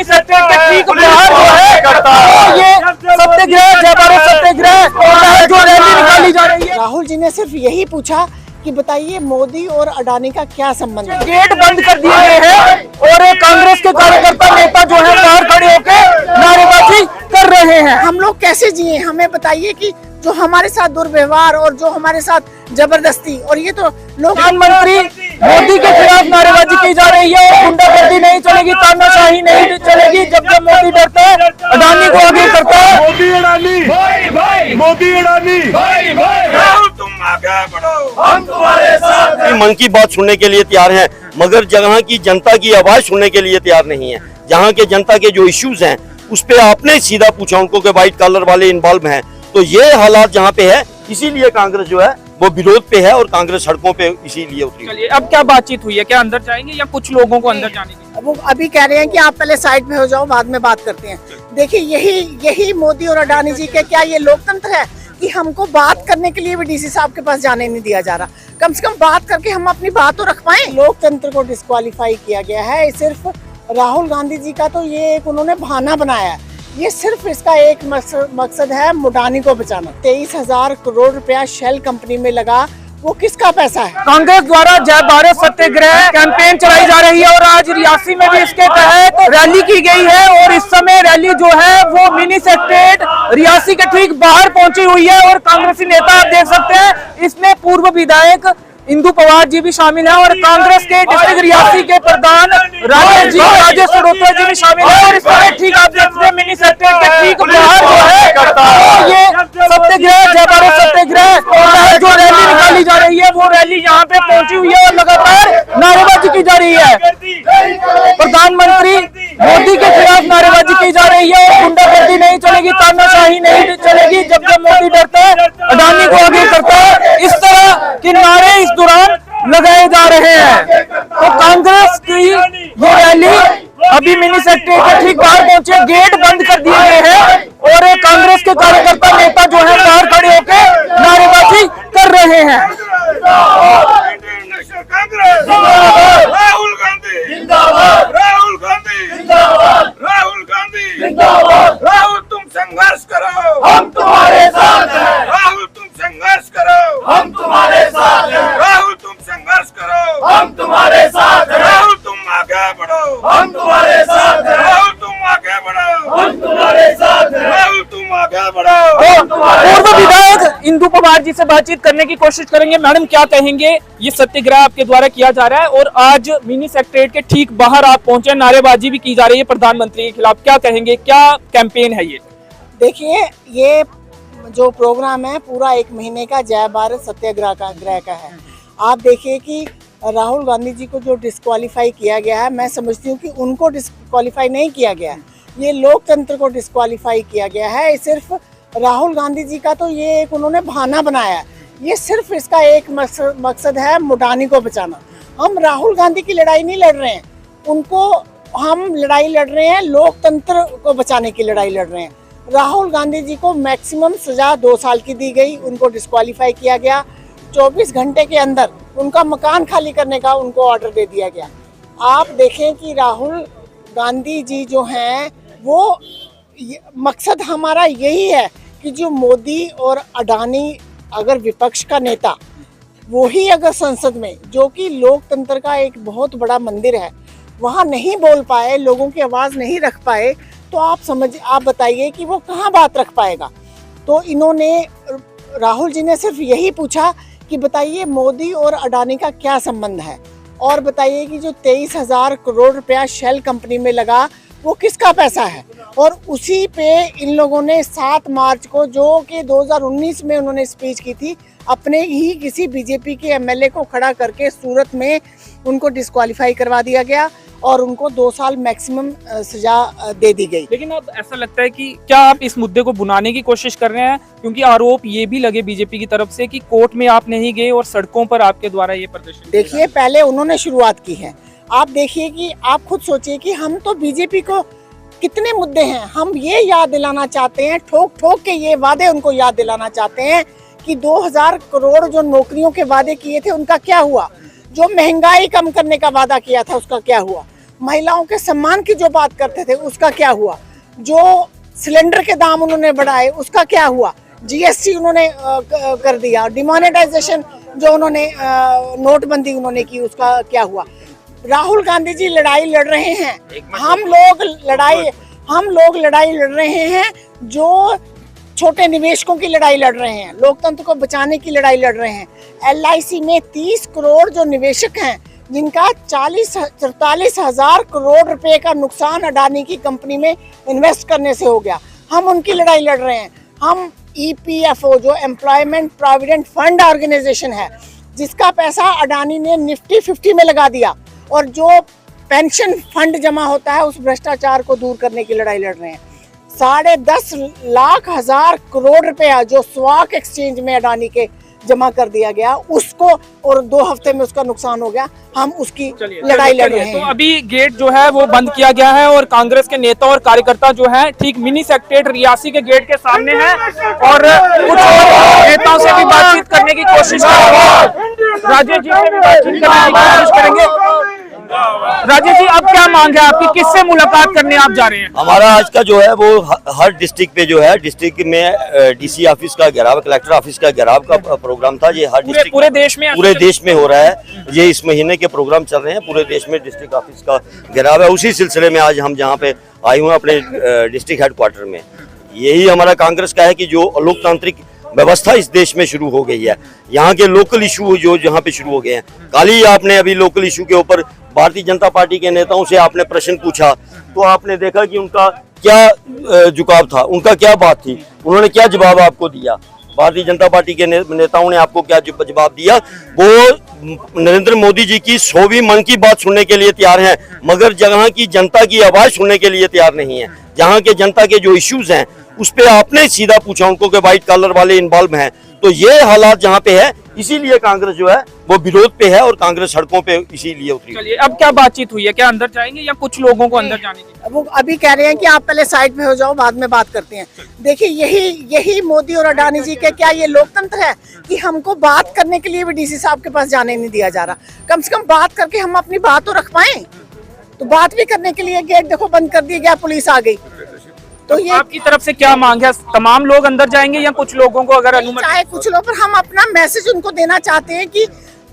Mini secretary के ठीक बाहर जो है ये सत्याग्रह, जय भारत सत्याग्रह जो रैली निकाली जा रही है। राहुल जी ने सिर्फ यही पूछा कि बताइए मोदी और अडानी का क्या संबंध है। गेट बंद कर दिए गए हैं और कांग्रेस के कार्यकर्ता नेता जो है बाहर खड़े होकर नारेबाजी कर रहे हैं। हम लोग कैसे जिए, हमें बताइए कि जो हमारे साथ दुर्व्यवहार और जो हमारे साथ जबरदस्ती, और ये तो लोग प्रधानमंत्री मोदी के खिलाफ नारेबाजी की जा रही है और गुंडागर्दी नहीं चलेगी, तानाशाही नहीं चलेगी। जब जब मोदी डरता है अडानी को आगे करता है। मोदी अडानी भाई भाई, मोदी अडानी भाई भाई, राहुल तुम आगे बढ़ो, हम तुम्हारे साथ हैं। मन की बात सुनने के लिए तैयार हैं, मगर जहाँ की जनता की आवाज सुनने के लिए तैयार नहीं है। जहाँ के जनता के जो इश्यूज हैं उस पे आपने सीधा पूछा उनको कि व्हाइट कॉलर वाले इन्वॉल्व हैं, तो ये हालात जहाँ पे है इसीलिए कांग्रेस जो है वो विरोध पे है और कांग्रेस सड़कों पे इसीलिए उतरी। चलिए अब क्या बातचीत हुई है, क्या अंदर जाएंगे या कुछ लोगों को अंदर जाने देंगे? वो अभी कह रहे हैं कि आप पहले साइड पे हो जाओ, बाद में बात करते हैं। देखिए यही मोदी और अडानी जी के क्या ये लोकतंत्र है कि हमको बात करने के लिए भी डीसी साहब के पास जाने नहीं दिया जा रहा। कम से कम बात करके हम अपनी बात तो रख पाए। लोकतंत्र को डिस्क्वालीफाई किया गया है। सिर्फ राहुल गांधी जी का तो ये एक उन्होंने बहाना बनाया है। ये सिर्फ इसका एक मकसद है अडानी को बचाना। 23,000 करोड़ रुपया शेल कंपनी में लगा, वो किसका पैसा है? कांग्रेस द्वारा जय भारत सत्याग्रह कैंपेन चलाई जा रही है और आज रियासी में भी इसके तहत रैली की गई है। और इस समय रैली जो है वो मिनी सेक्रेटरीट रियासी के ठीक बाहर पहुंची हुई है और कांग्रेसी नेता आप देख सकते हैं इसमें पूर्व विधायक इंदु पवार जी भी शामिल हैं और कांग्रेस के डिस्ट्रिक्ट रियासी के प्रधान राजेश सरोत्रा जी भी शामिल हैं। और इस समय ठीक आप देखते हैं मिनी सेक्रेटरीट के ठीक बाहर जो है ये सत्याग्रह, जय भारत सत्याग्रह जो रैली निकाली जा रही है वो रैली यहाँ पे पहुंची हुई है और लगातार नारेबाजी की जा रही है। प्रधानमंत्री मोदी के खिलाफ नारेबाजी की जा रही है और गुंडागर्दी नहीं चलेगी, तानाशाही नहीं चलेगी। जब जब मोदी डरता है अडानी को आगे करता है, इस तरह के नारे इस दौरान लगाए जा रहे हैं। तो कांग्रेस की ये रैली अभी मिनी सेक्रेटरी के ठीक बाहर पहुंचे, गेट बंद कर दिए गए हैं और कांग्रेस के कार्यकर्ता नेता जो है बाहर खड़े होकर नारेबाजी कर रहे हैं। राहुल गांधी जिंदाबाद, राहुल गांधी जिंदाबाद, राहुल गांधी जिंदाबाद। राहुल तुम संघर्ष करो, हम तुम्हारे साथ हैं। राहुल तुम संघर्ष करो, हम तुम्हारे साथ हैं। राहुल तुम संघर्ष करो, हम तुम्हारे साथ हैं। राहुल तुम आगे बढ़ो, हम तुम्हारे साथ हैं। राहुल तुम आगे बढ़ो, हम तुम्हारे साथ हैं। राहुल तुम आगे बढ़ो, हम तुम्हारे। पूर्व विधायक इंदु पवार जी से बातचीत करने की कोशिश करेंगे। मैडम क्या कहेंगे, ये सत्याग्रह आपके द्वारा किया जा रहा है और आज मिनी सेक्रेटरीट के ठीक बाहर आप पहुंचे, नारेबाजी भी की जा रही है प्रधानमंत्री के खिलाफ, क्या कहेंगे, क्या कैंपेन है ये? देखिए ये जो प्रोग्राम है पूरा 1 महीने का जय भारत सत्याग्रह का है। आप देखिए कि राहुल गांधी जी को जो डिस्क्वालीफाई किया गया है, मैं समझती हूँ कि उनको डिस्क्वालीफाई नहीं किया गया है, ये लोकतंत्र को डिस्क्वालीफाई किया गया है। सिर्फ राहुल गांधी जी का तो ये एक उन्होंने बहाना बनाया है। ये सिर्फ इसका एक मकसद है अडानी को बचाना। हम राहुल गांधी की लड़ाई नहीं लड़ रहे हैं, उनको हम लड़ाई लड़ रहे हैं, लोकतंत्र को बचाने की लड़ाई लड़ रहे हैं। राहुल गांधी जी को मैक्सिमम सजा 2 साल की दी गई, उनको डिस्क्वालीफाई किया गया। 24 घंटे के अंदर उनका मकान खाली करने का उनको ऑर्डर दे दिया गया। आप देखें कि राहुल गांधी जी जो हैं वो मकसद हमारा यही है कि जो मोदी और अडानी अगर विपक्ष का नेता वो ही अगर संसद में, जो कि लोकतंत्र का एक बहुत बड़ा मंदिर है, वहाँ नहीं बोल पाए, लोगों की आवाज़ नहीं रख पाए, तो आप बताइए कि वो कहाँ बात रख पाएगा। तो इन्होंने राहुल जी ने सिर्फ यही पूछा कि बताइए मोदी और अडानी का क्या संबंध है और बताइए कि जो 23,000 करोड़ रुपया शेल कंपनी में लगा वो किसका पैसा है। और उसी पे इन लोगों ने 7 मार्च को, जो कि 2019 में उन्होंने स्पीच की थी, अपने ही किसी बीजेपी के एमएलए को खड़ा करके सूरत में उनको डिस्क्वालीफाई करवा दिया गया और उनको 2 साल मैक्सिमम सजा दे दी गई। लेकिन अब ऐसा लगता है कि क्या आप इस मुद्दे को भुनाने की कोशिश कर रहे हैं, क्योंकि आरोप ये भी लगे बीजेपी की तरफ से कि कोर्ट में आप नहीं गए और सड़कों पर आपके द्वारा ये प्रदर्शन। देखिए पहले उन्होंने शुरुआत की है, आप देखिए कि आप खुद सोचिए कि हम तो बीजेपी को कितने मुद्दे हैं, हम ये याद दिलाना चाहते हैं, ठोक ठोक के ये वादे उनको याद दिलाना चाहते हैं कि 2000 करोड़ जो नौकरियों के वादे किए थे उनका क्या हुआ, जो महंगाई कम करने का वादा किया था उसका क्या हुआ। महिलाओं के सम्मान की जो बात करते थे उसका क्या हुआ, जो सिलेंडर के दाम उन्होंने बढ़ाए उसका क्या हुआ, जीएसटी उन्होंने कर दिया, डिमोनेटाइजेशन जो उन्होंने नोटबंदी उन्होंने की उसका क्या हुआ। राहुल गांधी जी लड़ाई लड़ रहे हैं, हम लोग लड़ाई लड़ रहे हैं जो छोटे निवेशकों की लड़ाई लड़ रहे हैं, लोकतंत्र को बचाने की लड़ाई लड़ रहे हैं। एलआईसी में 30 करोड़ जो निवेशक हैं जिनका 44,000 करोड़ रुपए का नुकसान अडानी की कंपनी में इन्वेस्ट करने से हो गया, हम उनकी लड़ाई लड़ रहे हैं। हम ईपीएफओ जो एम्प्लॉयमेंट प्रोविडेंट फंड ऑर्गेनाइजेशन है जिसका पैसा अडानी ने निफ्टी 50 में लगा दिया और जो पेंशन फंड जमा होता है उस भ्रष्टाचार को दूर करने की लड़ाई लड़ रहे हैं। 10.5 लाख करोड़ रुपया जो स्टॉक एक्सचेंज में अडानी के जमा कर दिया गया उसको, और 2 हफ्ते में उसका नुकसान हो गया, हम उसकी लड़ाई लड़ रहे हैं। तो अभी गेट जो है वो बंद किया गया है और कांग्रेस के नेता और कार्यकर्ता जो है ठीक मिनी सेक्रेटेरिएट रियासी के गेट के सामने है और कुछ नेताओं से भी बातचीत करने की कोशिश करेंगे। राजेश जी से भी बातचीत करने की कोशिश करेंगे। राजेश जी, अब क्या मांग है आपकी, किससे मुलाकात करने आप जा रहे हैं? हमारा आज का जो है वो हर डिस्ट्रिक्ट पे जो है, डिस्ट्रिक्ट में डीसी ऑफिस का घेराव, कलेक्टर ऑफिस का घेराव का प्रोग्राम था। ये हर डिस्ट्रिक्ट पूरे देश में हो रहा है। ये इस महीने के प्रोग्राम चल रहे हैं, पूरे देश में डिस्ट्रिक्ट ऑफिस का घेराव है। उसी सिलसिले में आज हम जहाँ पे आए हुए अपने डिस्ट्रिक्ट हेडक्वार्टर में, यही हमारा कांग्रेस का है कि जो लोकतांत्रिक व्यवस्था इस देश में शुरू हो गई है, यहाँ के लोकल इशू जो जहाँ पे शुरू हो गए हैं। कल ही आपने अभी लोकल इशू के ऊपर भारतीय जनता पार्टी के नेताओं से आपने प्रश्न पूछा तो आपने देखा कि उनका क्या झुकाव था, उनका क्या बात थी, उन्होंने क्या जवाब आपको दिया। भारतीय जनता पार्टी के नेताओं ने आपको क्या जवाब दिया, वो नरेंद्र मोदी जी की 100वीं मन की बात सुनने के लिए तैयार हैं, मगर जहाँ की जनता की आवाज सुनने के लिए तैयार नहीं है। जहाँ के जनता के जो इश्यूज हैं उस पे आपने सीधा पूछा उनको कि व्हाइट कॉलर वाले इन्वॉल्व हैं। तो ये हालात जहाँ पे है, इसीलिए कांग्रेस जो है वो विरोध पे है और कांग्रेस सड़कों पे इसीलिए उतरी। चलिए, अब क्या बातचीत हुई है, क्या अंदर जाएंगे या कुछ लोगों को अंदर जाने की? वो अभी कह रहे हैं कि आप पहले साइड में हो जाओ, बाद में बात करते हैं। देखिए, यही मोदी और अडानी जी के, क्या ये लोकतंत्र है कि हमको बात करने के लिए भी डीसी साहब के पास जाने नहीं दिया जा रहा? कम से कम बात करके हम अपनी बात तो रख पाए। तो बात भी करने के लिए गेट देखो बंद कर दिया गया, पुलिस आ गई। तो ये आपकी तरफ से क्या मांग है, तमाम लोग अंदर जाएंगे या कुछ लोगों को अगर अनुमति? चाहे कुछ लोग, पर हम अपना मैसेज उनको देना चाहते हैं कि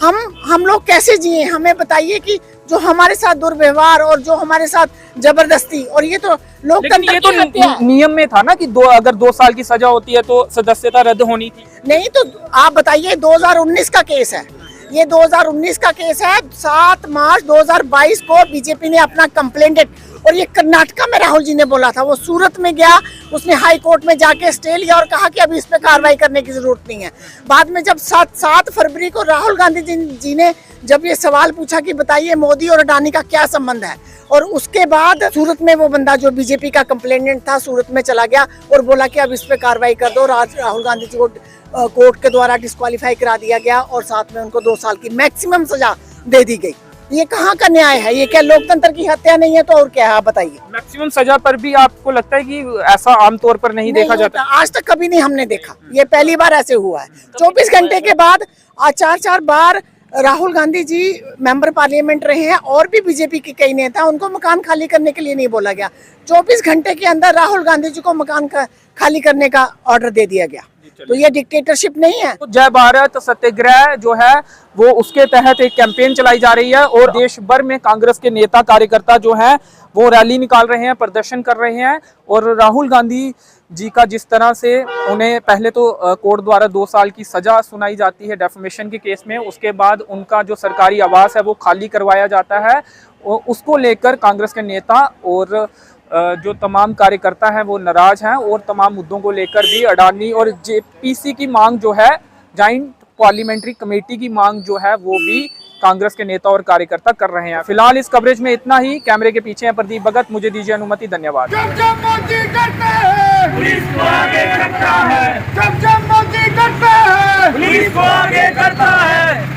हम लोग कैसे जिए, हमें बताइए कि जो हमारे साथ दुर्व्यवहार और जो हमारे साथ जबरदस्ती, और ये तो लोकतंत्र की हत्या है। नियम में था ना कि अगर 2 साल की सजा होती है तो सदस्यता रद्द होनी थी। नहीं तो आप बताइए, 2019 का केस है ये, 2019 का केस है। 7 मार्च 2022 को बीजेपी ने अपना कंप्लेंट, और ये कर्नाटका में राहुल जी ने बोला था, वो सूरत में गया, उसने हाई कोर्ट में जाके स्टे लिया और कहा कि अभी इस पे कार्रवाई करने की जरूरत नहीं है। बाद में जब 7 फरवरी को राहुल गांधी जी ने जब ये सवाल पूछा कि बताइए मोदी और अडानी का क्या संबंध है, और उसके बाद सूरत में वो बंदा जो बीजेपी का कंप्लेनेंट था सूरत में चला गया और बोला कि अब इस पे कार्रवाई कर दो। राहुल गांधी जी को कोर्ट के द्वारा डिस्क्वालीफाई करा दिया गया और साथ में उनको 2 साल की मैक्सिमम सजा दे दी गई। ये कहाँ का न्याय है? ये क्या लोकतंत्र की हत्या नहीं है तो और क्या है, आप बताइए। मैक्सिमम सजा पर भी आपको लगता है कि ऐसा आमतौर पर नहीं देखा जाता? आज तक कभी नहीं हमने देखा, ये पहली बार ऐसे हुआ है। 24 घंटे के बाद 4 बार राहुल गांधी जी मेंबर पार्लियामेंट रहे हैं और भी बीजेपी के कई नेता, उनको मकान खाली करने के लिए नहीं बोला गया। 24 घंटे के अंदर राहुल गांधी जी को मकान खाली करने का ऑर्डर दे दिया गया। तो ये डिक्टेटरशिप नहीं है। तो जय भारत सत्याग्रह जो है वो उसके तहत एक कैंपेन चलाई जा रही है और देश भर में कांग्रेस के नेता कार्यकर्ता जो हैं वो रैली निकाल रहे हैं, प्रदर्शन कर रहे हैं। और राहुल गांधी जी का जिस तरह से उन्हें पहले तो कोर्ट द्वारा 2 साल की सजा सुनाई जाती है डेफमेशन के केस में, उसके बाद उनका जो सरकारी आवास है वो खाली करवाया जाता है, उसको लेकर कांग्रेस के नेता और जो तमाम कार्यकर्ता हैं वो नाराज हैं। और तमाम मुद्दों को लेकर भी अडानी और जेपीसी की मांग जो है, जॉइंट पार्लियामेंट्री कमेटी की मांग जो है वो भी कांग्रेस के नेता और कार्यकर्ता कर रहे हैं। फिलहाल इस कवरेज में इतना ही। कैमरे के पीछे है प्रदीप भगत, मुझे दीजिए अनुमति, धन्यवाद। जब मोदी करता है पुलिस को आगे करता है, जब मोदी करता है पुलिस को आगे करता है।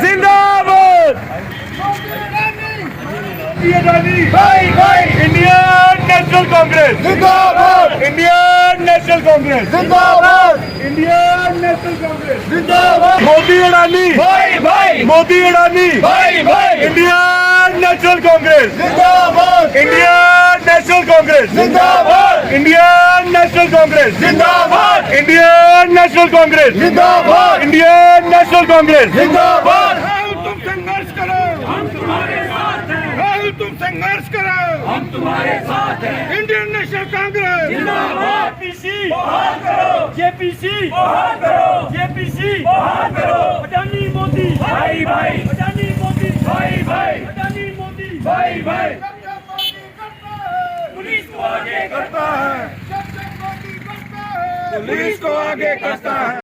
जिंदाबाद। भारतीय अडानी भाई भाई, इंडियन नेशनल कांग्रेस जिंदाबाद, इंडियन नेशनल कांग्रेस जिंदाबाद, इंडियन नेशनल कांग्रेस जिंदाबाद, मोदी अडानी भाई भाई, मोदी अडानी भाई भाई, इंडियन नेशनल कांग्रेस जिंदाबाद, इंडियन नेशनल कांग्रेस जिंदाबाद, इंडियन नेशनल कांग्रेस जिंदाबाद, इंडियन नेशनल कांग्रेस जिंदाबाद, इंडियन नेशनल कांग्रेस जिंदाबाद। राहुल तुम संघर्ष करो, हम तुम्हारे साथ हैं। राहुल तुम संघर्ष करो, हम तुम्हारे साथ हैं। इंडियन नेशनल कांग्रेस जिंदाबाद, जेपीसी बहाल करो, जेपीसी बहाल करो, जेपीसी बहाल करो। अडानी मोदी भाई भाई, अडानी मोदी भाई भाई, अडानी मोदी भाई भाई। पुलिस को आगे करता है, पुलिस को आगे करता है।